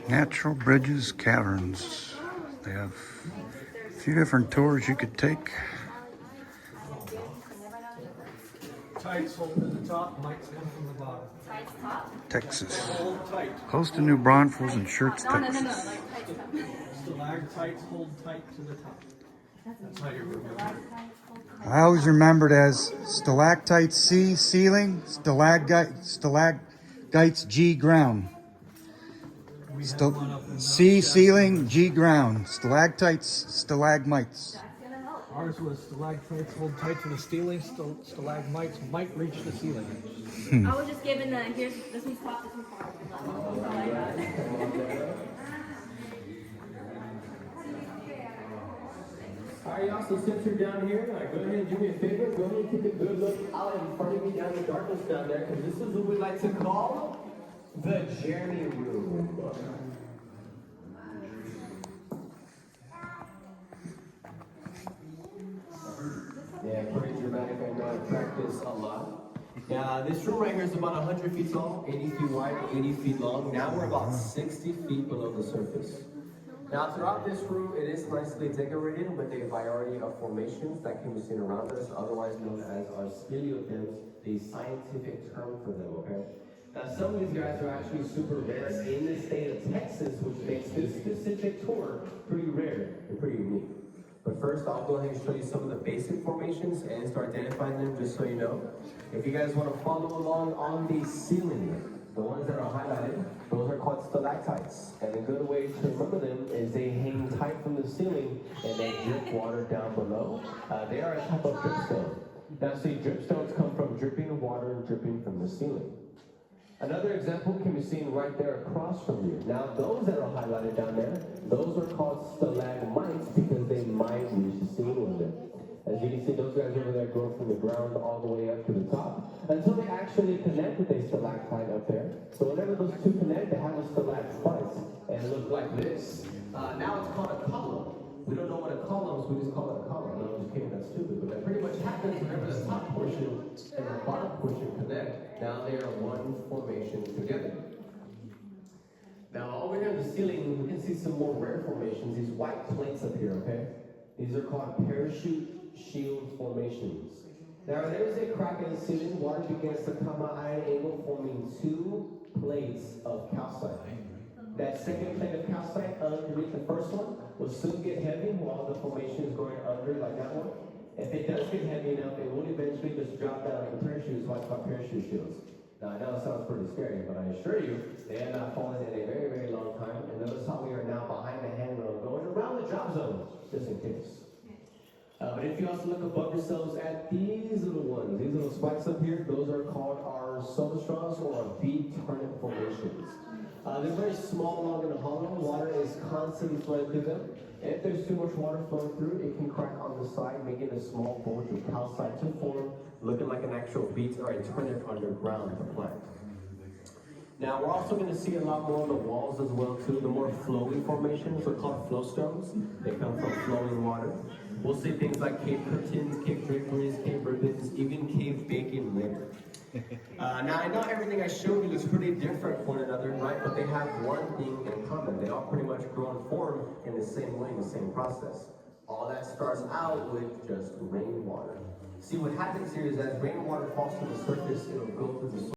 Natural Bridges Caverns. They have a few different tours you could take. Tights hold at the top, mics come from the bottom. Tights top? Texas. Hold tight. Close to New Braunfels and Shirts, No, Texas. like tights top. Stalactites hold tight to the top. That's how you remember it. I always remembered as stalactites C, ceiling, stalactites G, ground. We have one up in C, North ceiling, G, ground. Stalactites, stalagmites. Ours was stalactites hold tight to the ceiling, stalagmites might reach the ceiling. I was just given the, here's, this one's top, this one's bottom. That's all I got. Alright, y'all, so since you're down here, go ahead and do me a favor. Go ahead and take a good look out in front of me down in the darkness down there, because this is what we like to call the Jeremy Room. Yeah, pretty dramatic. I know I practice a lot. Now, this room right here is about 100 feet tall, 80 feet wide, 80 feet long. Now we're about 60 feet below the surface. Now, throughout this room, it is nicely decorated with a variety of formations that can be seen around us, otherwise known as our speleothems, the scientific term for them, okay? Now, some of these guys are actually super rare in the state of Texas, which makes this specific tour pretty rare and pretty unique. But first, I'll go ahead and show you some of the basic formations and start identifying them just so you know. If you guys want to follow along on the ceiling, the ones that are highlighted, those are called stalactites. And a good way to remember them is they hang tight from the ceiling and they drip water down below. They are a type of dripstone. Now see, dripstones come from dripping water and dripping from the ceiling. Another example can be seen right there across from you. Now those that are highlighted down there, those are called stalagmites because they might reach the ceiling one day. As you can see, those guys over there grow from the ground all the way up to the top until they actually connect with a stalactite up there. So whenever those two connect, they have a stalactite and look like this. Now it's called a column. We don't know what a column is, we just call it a column. No, I'm just kidding, that's stupid. But that pretty much happens whenever the top portion and the bottom portion connect. Now they are one formation together. Now over here on the ceiling, we can see some more rare formations, these white plates up here, okay? These are called parachute shield formations. Now there is a crack in the ceiling, water begins to come out at an angle, forming two plates of calcite. That second plate of calcite underneath the first one will soon get heavy while the formation is going under like that one. If it does get heavy enough, it will eventually just drop down like a parachute. It's what's called parachute shields. Now I know it sounds pretty scary, but I assure you, they have not fallen in a very, very long time. And notice how we are now behind the handrail going around the drop zone, just in case. But if you also look above yourselves at these little ones, these little spikes up here, those are called our soda straws or bead turnip formations. They're very small, long, and hollow. Water is constantly flowing through them. If there's too much water flowing through, it can crack on the side, making a small bulge of calcite to form, looking like an actual beet or a turnip underground the plant. Now, we're also going to see a lot more on the walls as well, too. The more flowing formations are called flow stones. They come from flowing water. We'll see things like cave curtains, cave draperies, cave ribbons, even cave bacon later. Now, I know everything I showed you is pretty different from one another, right? But they have one thing in common. They all pretty much grow and form in the same way, in the same process. All that starts out with just rainwater. See, what happens here is as rainwater falls to the surface, it'll go through the soil.